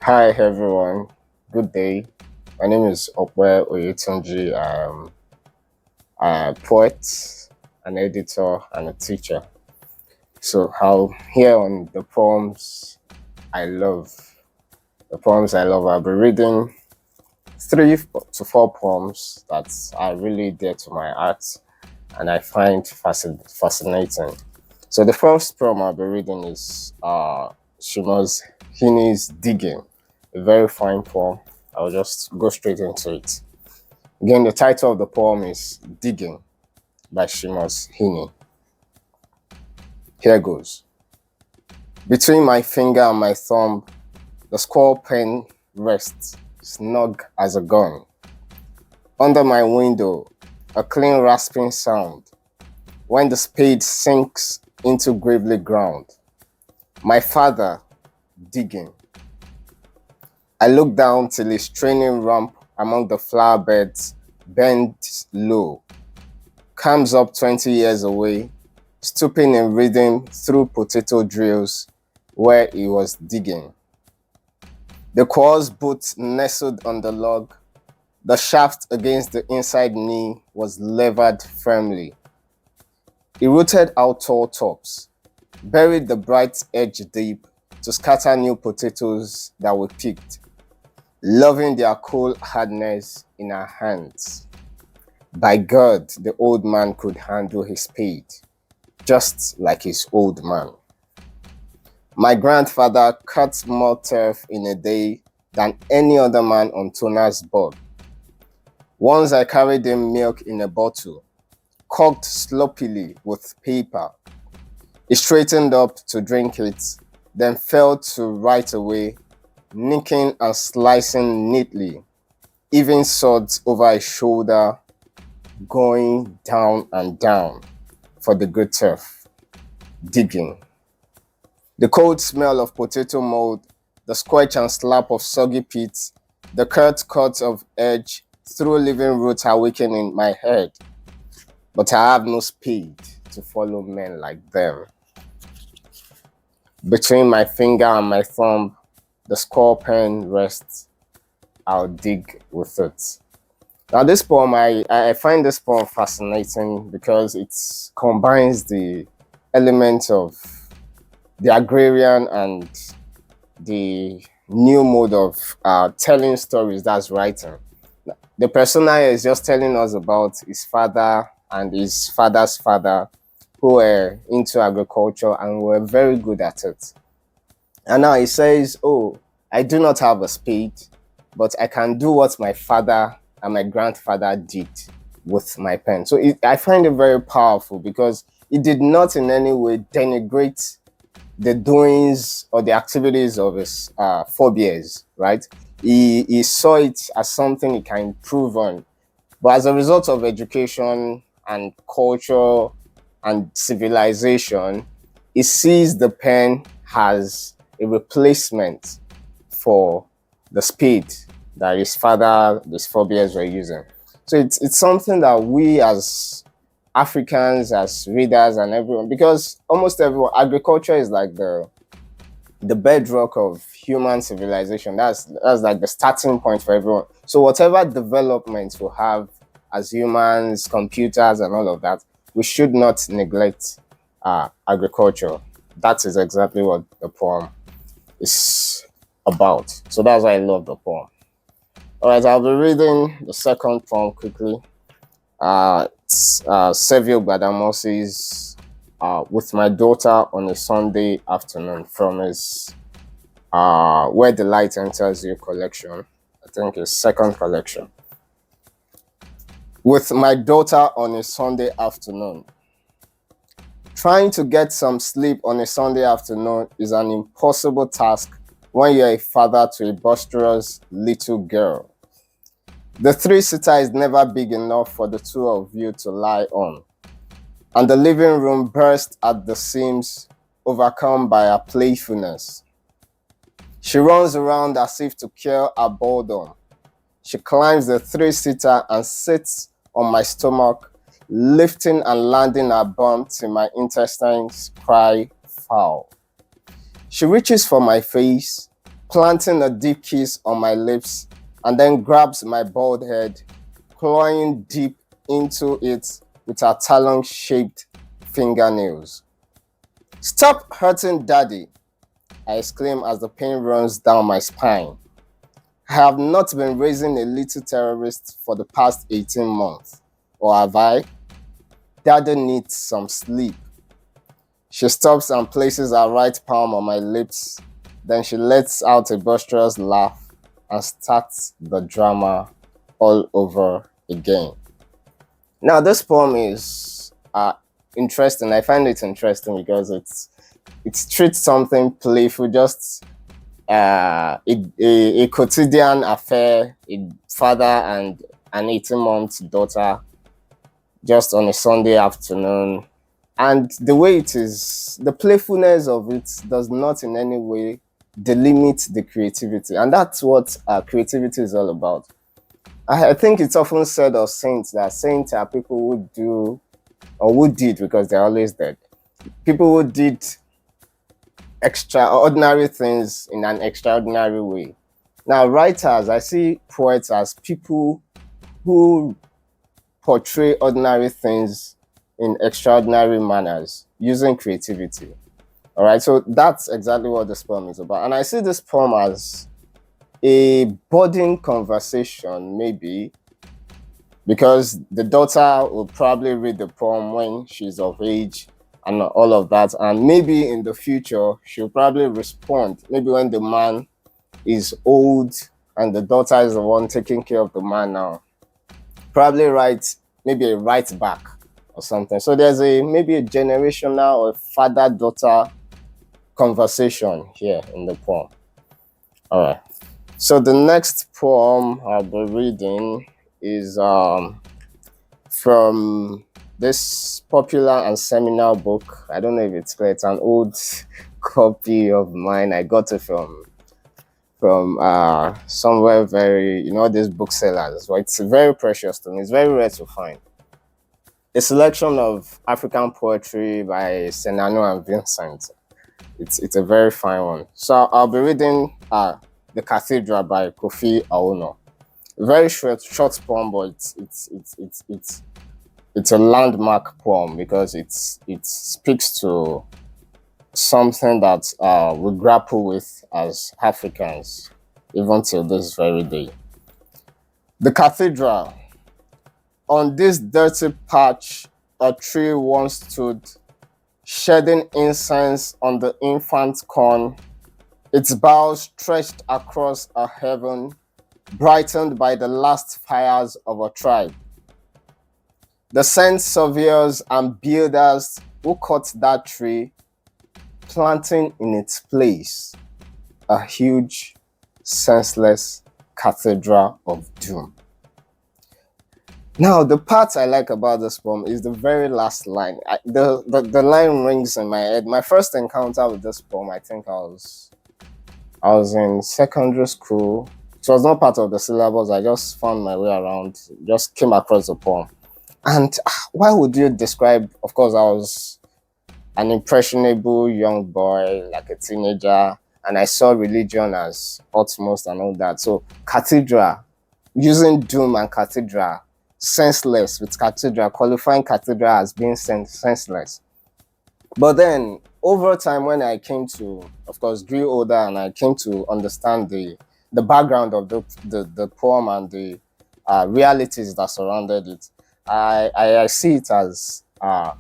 Hi everyone, good day. My name is Ope Oyetunji. I'm a poet, an editor, and a teacher. So how here on the poems I love. The poems I love. I'll be reading 3 to 4 poems that are really dear to my heart and I find fascinating. So the first poem I'll be reading is Seamus Heaney's Digging, a very fine poem. I'll just go straight into it. Again, the title of the poem is Digging by Seamus Heaney. Here goes. Between my finger and my thumb, the squall pen rests, snug as a gun. Under my window, a clean rasping sound when the spade sinks into gravelly ground. My father digging. I look down till his training ramp among the flower beds bends low, comes up 20 years away, stooping and reading through potato drills where he was digging. The coarse boot nestled on the log, the shaft against the inside knee was levered firmly. He rooted out tall tops, buried the bright edge deep to scatter new potatoes that were picked, loving their cool hardness in our hands. By God, the old man could handle his spade, just like his old man. My grandfather cut more turf in a day than any other man on Tona's board. Once I carried him milk in a bottle, corked sloppily with paper. He straightened up to drink it, then fell to right away, nicking and slicing neatly, even swords over his shoulder, going down and down for the good turf, digging. The cold smell of potato mold, the squelch and slap of soggy peat, the curt cut of edge through living roots awakening in my head. But I have no spade to follow men like them. Between my finger and my thumb, the squall pen rests. I'll dig with it. Now, this poem, I find this poem fascinating because it combines the elements of the agrarian and the new mode of telling stories, that's writing. The persona here is just telling us about his father and his father's father who were into agriculture and were very good at it. And now he says, oh, I do not have a spade, but I can do what my father and my grandfather did with my pen. So I find it very powerful because it did not in any way denigrate the doings or the activities of his forebears, right? He saw it as something he can improve on. But as a result of education and culture and civilization, he sees the pen as a replacement for the spade that his father, his forebears were using. So it's something that we as Africans, as readers and everyone, because almost everyone, agriculture is like the bedrock of human civilization. That's like the starting point for everyone. So whatever developments we have as humans, computers and all of that, we should not neglect agriculture. That is exactly what the poem is about. So that's why I love the poem. All right, I'll be reading the second poem quickly. It's Servio Gbadamosi's With My Daughter on a Sunday Afternoon from his Where the Light Enters You collection. I think his second collection. With my daughter on a Sunday afternoon. Trying to get some sleep on a Sunday afternoon is an impossible task when you're a father to a boisterous little girl. The three-seater is never big enough for the two of you to lie on, and the living room bursts at the seams, overcome by her playfulness. She runs around as if to cure her boredom. She climbs the three-seater and sits on my stomach, lifting and landing her bum till my intestines cry foul. She reaches for my face, planting a deep kiss on my lips, and then grabs my bald head, clawing deep into it with her talon-shaped fingernails. "Stop hurting Daddy," I exclaim as the pain runs down my spine. I have not been raising a little terrorist for the past 18 months. Or have I? Daddy needs some sleep. She stops and places her right palm on my lips. Then she lets out a boisterous laugh and starts the drama all over again. Now, this poem is interesting. I find it interesting because it treats something playful, just a quotidian affair, a father and an 18-month daughter, just on a Sunday afternoon. And the way it is, the playfulness of it does not in any way delimit the creativity. And that's what creativity is all about. I think it's often said of saints that saints are people who do, or who did, because they're always dead, people who did extraordinary things in an extraordinary way. Now, writers, I see poets as people who portray ordinary things in extraordinary manners using creativity. All right, so that's exactly what this poem is about. And I see this poem as a budding conversation, maybe, because the daughter will probably read the poem when she's of age and all of that. And maybe in the future, she'll probably respond. Maybe when the man is old and the daughter is the one taking care of the man now, probably write maybe a write back or something. So there's maybe a generational or father-daughter conversation here in the poem. All right. So the next poem I'll be reading is from this popular and seminal book. I don't know if it's clear. It's an old copy of mine. I got it from somewhere very, these booksellers. Well, it's very precious to me. It's very rare to find. A selection of African poetry by Senano and Vincent. It's a very fine one. So I'll be reading The Cathedral by Kofi Awoonor. Very short poem, but it's a landmark poem because it speaks to something that we grapple with as Africans, even till this very day. The Cathedral. On this dirty patch, a tree once stood, shedding incense on the infant corn, its boughs stretched across a heaven, brightened by the last fires of a tribe. The scent surveyors and builders who cut that tree, planting in its place a huge, senseless cathedral of doom. Now, the part I like about this poem is the very last line. The line rings in my head. My first encounter with this poem, I think I was in secondary school. It was not part of the syllabus. I just found my way around, just came across the poem. And why would you describe, of course, I was an impressionable young boy, like a teenager, and I saw religion as utmost and all that. So cathedral, using doom and cathedral, senseless with cathedral, qualifying cathedral as being senseless. But then over time, when I came to, of course, grew older and I came to understand the background of the poem and the realities that surrounded it, I see it as a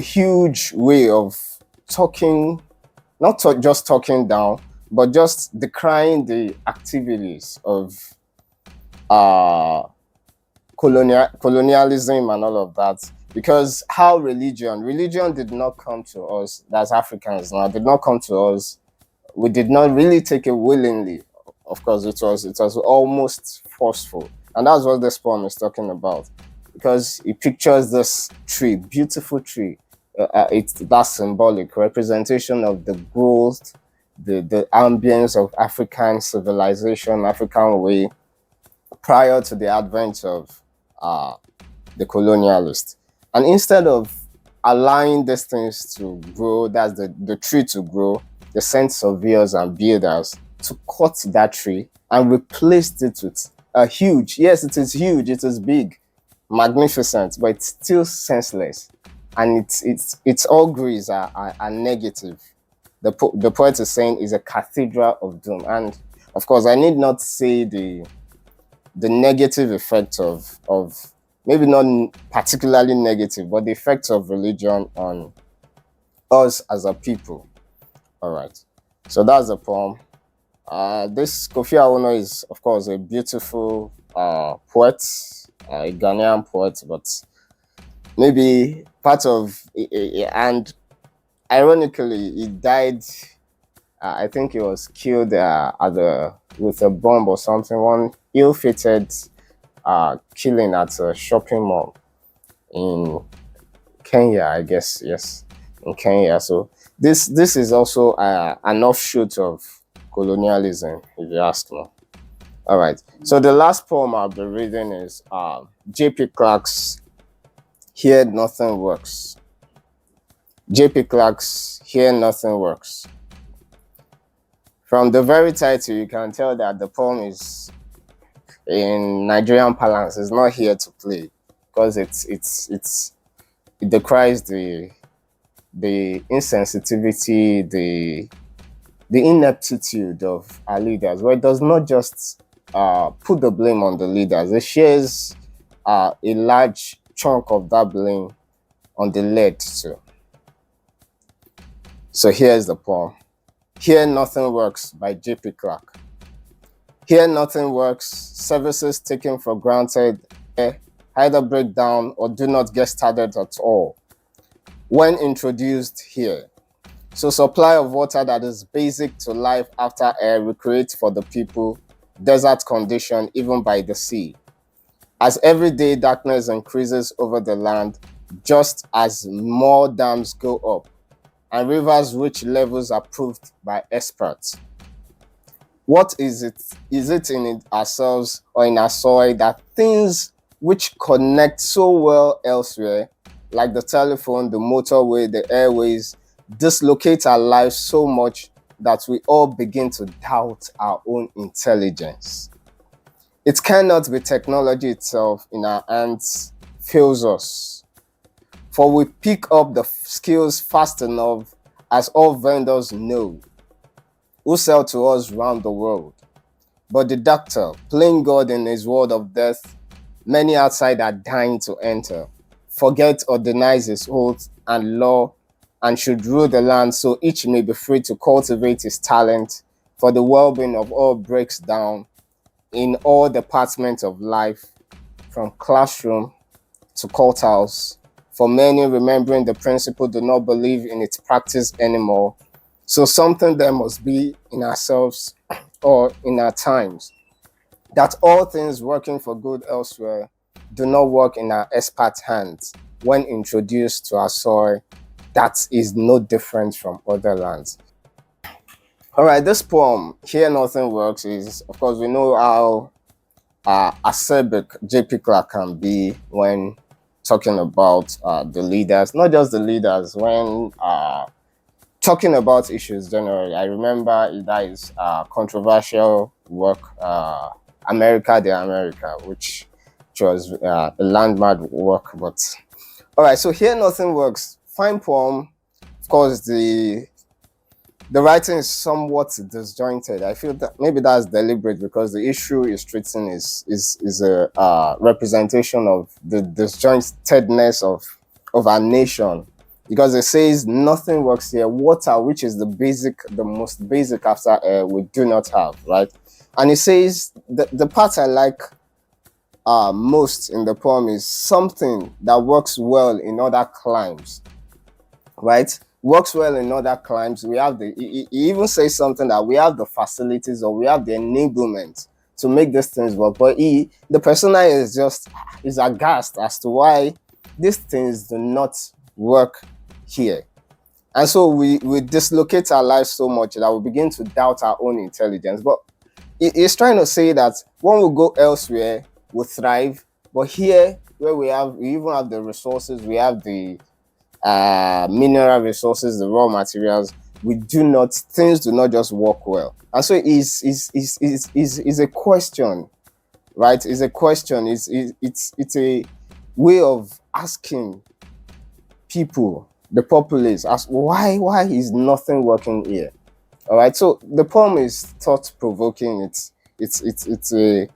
huge way of talking, not just talking down, but just decrying the activities of colonialism and all of that. Because how religion did not come to us, that's Africans now, did not come to us. We did not really take it willingly. Of course, it was almost forceful. And that's what this poem is talking about. Because it pictures this tree, beautiful tree. It's that symbolic representation of the growth, the ambience of African civilization, African way, prior to the advent of the colonialist. And instead of allowing these things to grow, that's the tree to grow, they sent surveyors and builders to cut that tree and replaced it with a huge, yes, it is huge, it is big, magnificent, but it's still senseless. And its auguries are negative. The poet is saying is a cathedral of doom. And of course, I need not say the negative effect of maybe not particularly negative, but the effects of religion on us as a people. All right. So that's the poem. This Kofi Awoonor is, of course, a beautiful poet, a Ghanaian poet, but maybe part of, and ironically, he died. I think he was killed with a bomb or something. One ill-fated killing at a shopping mall in Kenya, I guess. Yes, in Kenya. So this is also an offshoot of colonialism, if you ask me. All right. So the last poem I'll be reading is J.P. Clark's "Here Nothing Works." J.P. Clark's "Here Nothing Works." From the very title, you can tell that the poem is in Nigerian parlance. It's not here to play because it decries the insensitivity, the ineptitude of our leaders. Where it does not just put the blame on the leaders, it shares a large chunk of that blame on the led too. So here's the poem. Here Nothing Works by J.P. Clark. Here nothing works, services taken for granted either break down or do not get started at all when introduced here. So supply of water that is basic to life after air recreates for the people, desert condition even by the sea. As everyday darkness increases over the land, just as more dams go up, and rivers reach levels approved by experts. What is it? Is it in ourselves or in our soil that things which connect so well elsewhere, like the telephone, the motorway, the airways, dislocate our lives so much that we all begin to doubt our own intelligence? It cannot be technology itself in our hands fails us, for we pick up the skills fast enough, as all vendors know, who sell to us round the world. But the doctor, playing God in his world of death, many outside are dying to enter, forget or denies his oath and law, and should rule the land so each may be free to cultivate his talent, for the well-being of all breaks down in all departments of life, from classroom to courthouse. For many, remembering the principle, do not believe in its practice anymore. So something there must be in ourselves or in our times, that all things working for good elsewhere do not work in our expert hands when introduced to our soil that is no different from other lands. All right, this poem, Here Nothing Works, is, of course, we know how acerbic J.P. Clark can be when talking about the leaders, not just the leaders, when talking about issues generally. I remember that is controversial work, America the America, which was a landmark work. But all right, so Here Nothing Works, fine poem. Of course, the writing is somewhat disjointed. I feel that maybe that's deliberate because the issue is treating is a representation of the disjointedness of our nation. Because it says nothing works here. Water, which is the most basic after air, we do not have, right? And it says the part I like most in the poem is something that works well in other climes, right? Works well in other climes. We have he even says something that we have the facilities or we have the enablement to make these things work. But the persona is aghast as to why these things do not work here. And so we dislocate our lives so much that we begin to doubt our own intelligence. But it's trying to say that when we go elsewhere, we thrive. But here, where we even have the resources, we have the mineral resources, the raw materials, things do not just work well. And so is a question, right? Is a question. It's a way of asking people, the populace, ask why is nothing working here? All right. So the poem is thought provoking. It's a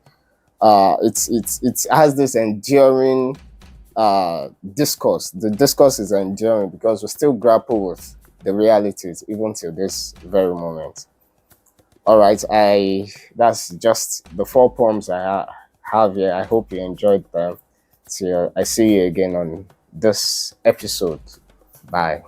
it has this enduring discourse. The discourse is enduring because we still grapple with the realities even till this very moment. All right, that's just the 4 poems have here. I hope you enjoyed them. Till I see you again on this episode. Bye.